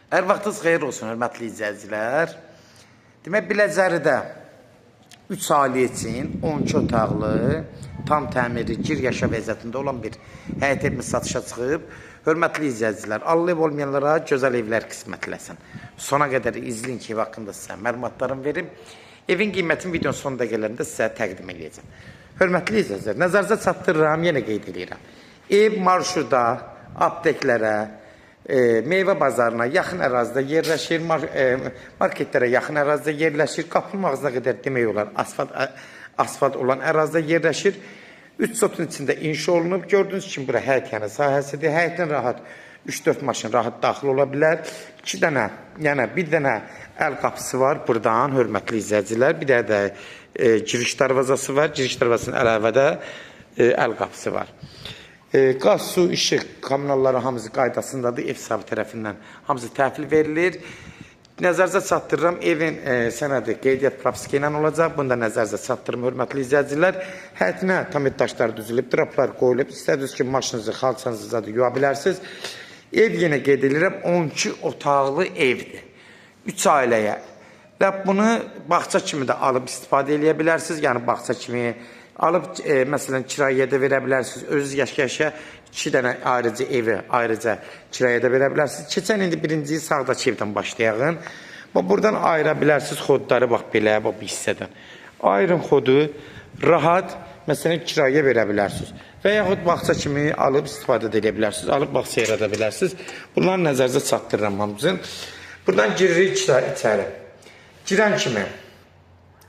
Hər vaxtınız xeyir olsun, hörmətli izləyicilər. Demək, Biləcəridə 3 ailə üçün 12 otaqlı, tam təmirli, gir yaşa vəziyyətində olan bir həyət evimiz satışa çıxıb. Hörmətli izləyicilər, Allah ev olmayanlara gözəl evlər qismət eləsin. Sona qədər izləyin ki, ev haqqında sizə məlumatlarımı verim. Evin qiymətini videonun sonunda gələrində sizə təqdim edəcəm. Hörmətli izləyicilər, nəzərinizə çatdırıram, yenə qeyd edirəm. Ev marşruda, apteklərə, meyvə bazarına yaxın ərazidə yerləşir, marketlərə yaxın ərazidə yerləşir, qapı mağazına qədər demək olar, asfalt olan ərazidə yerləşir. 3 sotun içində inşa olunub. Gördüyünüz kimi bura həyət yanı sahəsidir. Həyətdən rahat 3-4 maşın rahat daxil ola bilər. 2 dənə, yəni bir dənə əl qapısı var buradan, hörmətli izləyicilər. Bir dənə də giriş darvazası var. Giriş darvazasının əlavədə əl qapısı var. Qaz, su, işıq, kommunalları hamısı qaydasındadır. Ev sahibi tərəfindən hamısı təhvil verilir. Nəzərinizə çatdırıram, evin sənədi qeydiyyat propiska ilə olacaq. Bunu da nəzərinizə çatdırım, hörmətli izləyicilər. Həyətinə tamet daşlar düzülüb, draplar qoyulub. İstədiniz ki, maşınınızı, xalçanızı da yuva bilərsiniz. Ev yenə qeyd edirəm, 12 otaqlı evdir. 3 ailəyə. Və bunu bağça kimi də alıb istifadə edə bilərsiniz. Yəni, bağça kimi alıb, məsələn, kirayə də verə bilərsiniz. Özünüz yaşaya 2 dənə ayrıca evi ayrıca kirayə də verə bilərsiniz. Keçən indi birinciyi sağdakı evdən başlayağın. Buradan ayıra bilərsiniz xodları, bax belə, bu hissədən. Ayrın xodu rahat, məsələn, kirayə verə bilərsiniz. Və yaxud bağça kimi alıb istifadə edə bilərsiniz. Alıb bağça yarada bilərsiniz. Bunları nəzərinizə çatdırıram hamısını. Buradan giririk içəri. Girən kimi,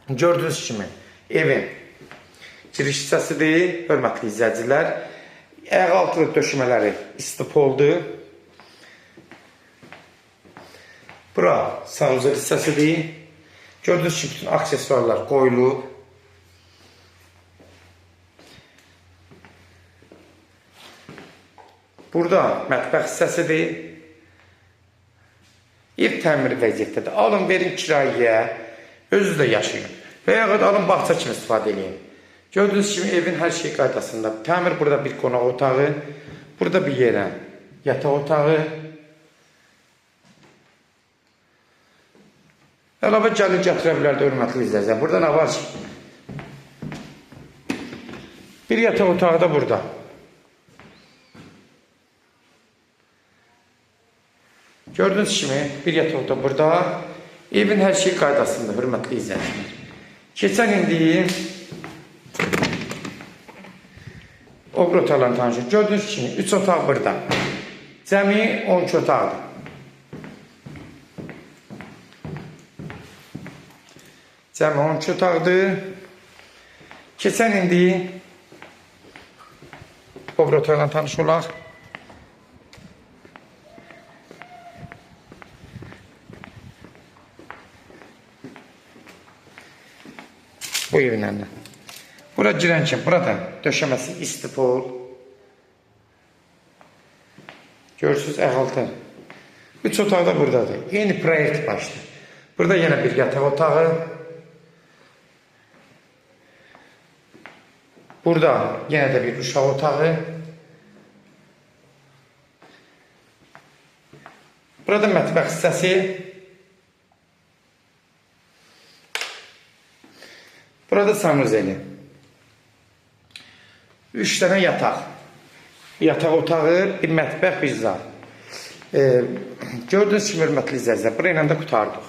gördüyünüz kimi evin giriş hissəsidir, hörmətli izləyicilər. Ayaqaltı döşəmələri istipoldur. Bura sanuzel hissəsidir. Gördüyünüz kimi bütün aksesuarlar qoyulub. Burada mətbəx hissəsidir. Ev təmiri vəziyyətdədir. Alın, verin kirayəyə, özünüz də yaşayın. Və yaxud alın, bağça kimi istifadə edin. Gördüyünüz kimi evin hər şey qaydasında. Təmir burada bir qonaq otağı, burada bir yerə yataq otağı. Əlavə gəlin gətirə bilər də, hörmətli izləyicilər. Burada nə var ki? Bir yataq otağı da burada. Gördüyünüz kimi bir yataq otağı burada. Evin hər şey qaydasında, hörmətli izləyicilər. Keçən indi o bir otaqlarını tanışır. Gördüyünüz kimi 3 otaq burada. Cəmi 12 otaqdır. Cəmi 12 otaqdır. Keçən indi o bir otaqlarını tanış olaq. Bu evin önündə. Bura girən kimi, burada döşəməsi istipol. Görürsünüz, əhaltı. 3 otaq da buradadır. Yeni proyekt başdır. Burada yenə bir yataq otağı. Burada yenə də bir uşaq otağı. Burada mətbəx hissəsi. Burada sanuzeli. 3 dənə yataq. Yataq otağı, bir mətbəx, bir zal. Gördüyünüz kimi, hörmətli izləyicilər, bura ilə də qutardıq.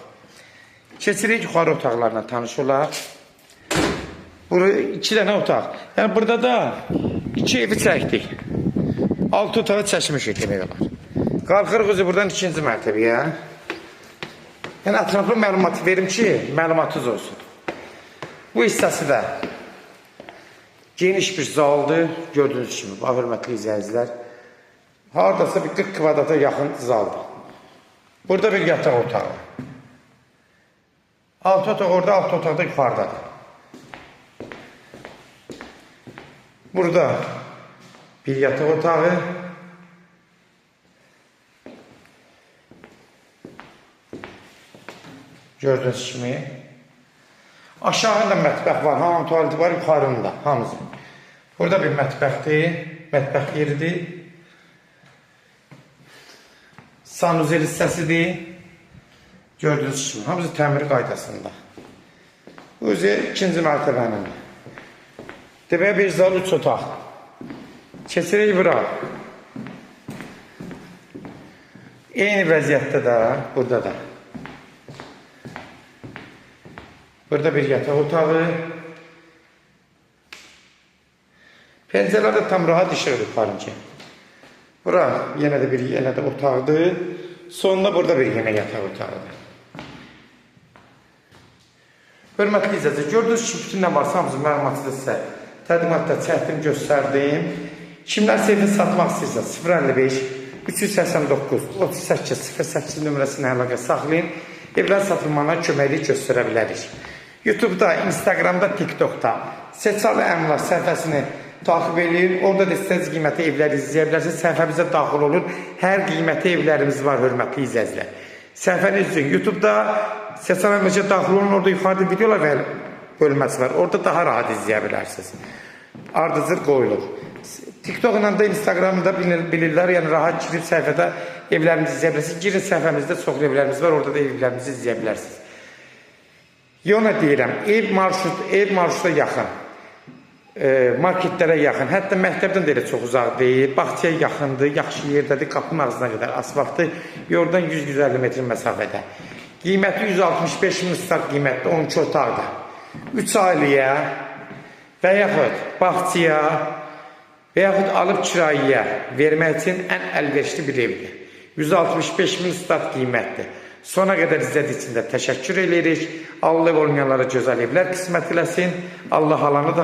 Keçirik yuxarı otaqlarına tanış olaq. Bura 2 dənə otaq. Yəni, burada da 2 evi çəkdik. 6 otağı çəkmişik demək olar. Qalxırıq özü buradan 2-ci mərtəbəyə. Yəni, ətraflı məlumatı verim ki, məlumatınız olsun. Bu hissəsi də geniş bir zaldır, gördüyünüz kimi, hörmətli izləyicilər. Haradasa bir 40 kvadrata yaxın zaldır. Burada bir yataq otağı. 6 otaq orada, 6 otaq da yuxarıdadır. Burada bir yataq otağı. Gördüyünüz kimi. Aşağıda mətbəx var, hamı tuvaleti var, yuxarında, hamısı. Burada bir mətbəxdir, mətbəx yeridir. sanuzel hissəsidir. Gördüyünüz kimi, hamısı təmir qaydasında. Özü ikinci mərtəbənin. Demək bir zal 3 otaq. Keçirik bura. Eyni vəziyyətdə də, burada da. Burada bir yataq otağı. Pəncərələr də tam rahat işıq yuxarınca. Bura yenə də otaqdır. Sonunda burada bir yenə yataq otağıdır. Hörmətli izləyicilər, gördüyünüz kimi bütün nə varsa hamısı məlumatı sizə təqdimatda çəkdim, göstərdim. Kimlər evini satmaq istəyirsə 055 389 38 08 nömrəsini əlaqə saxlayın. Evlər satılmağına köməklik göstərə bilərik. YouTube'da, Instagram'da, TikTok'da Seçalı Əmlak səhifəsini takip edin. Orada da istədiyiniz qiymətli evləri izləyə bilərsiniz. Səhifəmizə daxil olun. Hər qiymətli evlərimiz var, hörmətli izləyicilər. Səhifəni izləyin. YouTube'da Seçalı Əmlak'a daxil olun. Orada yuxarıda videolar və bölməsi var. Orada daha rahat izləyə bilərsiniz. Ardıcıl qoyulur. TikTok ilə də, Instagram'da bilirlər. Yəni rahat girib səhifədə evlərimizi izləyə bilərsiniz. Girin səhifəmizdə çox evlərimiz var. Orada da evlərimizi izləyə bilərsiniz. Yona deyirəm, ev marşruta yaxın, marketlərə yaxın, hətta məktəbdən də elə çox uzaq deyil, bağçaya yaxındır, yaxşı yerdədir, qapının ağzına qədər asfaltı, yordan 100-150 metr məsafədə. Qiyməti 165 min start qiymətli 12 otaqda. 3 ailəyə və yaxud bağçaya və yaxud alıb kirayəyə vermək üçün ən əlverişli bir evdir. 165 min start qiymətli. Sona qədər izlədiyi üçün də təşəkkür edirik. Allah olmayanlara gözəl evlər qismət eləsin. Allah alanı da